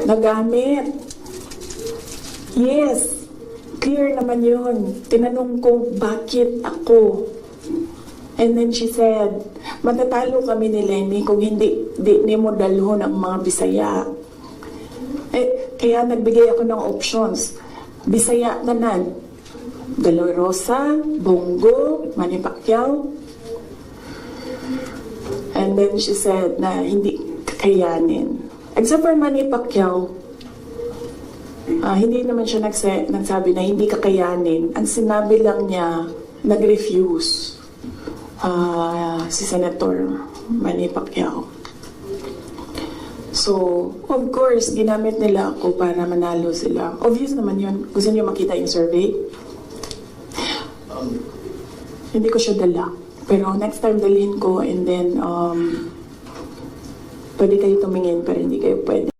Nagamit. Yes. Clear naman yun. Tinanong ko, bakit ako? And then she said, matatalo kami ni Lenny kung hindi mo dalhon ang mga Bisaya. Kaya nagbigay ako ng options. Bisaya nanan. De La Rosa, Bongo, Manny Pacquiao. And then she said na hindi kakayanin. Except for Manny Pacquiao, hindi naman siya nagsabi na hindi kakayanin. Ang sinabi lang niya, nag-refuse si Senator Manny Pacquiao. So, of course, ginamit nila ako para manalo sila. Obvious naman yun. Gusto niyo makita yung survey? Hindi ko siya dala. Pero next time dalhin ko and then pwede kayo tumingin pero hindi kayo pwede.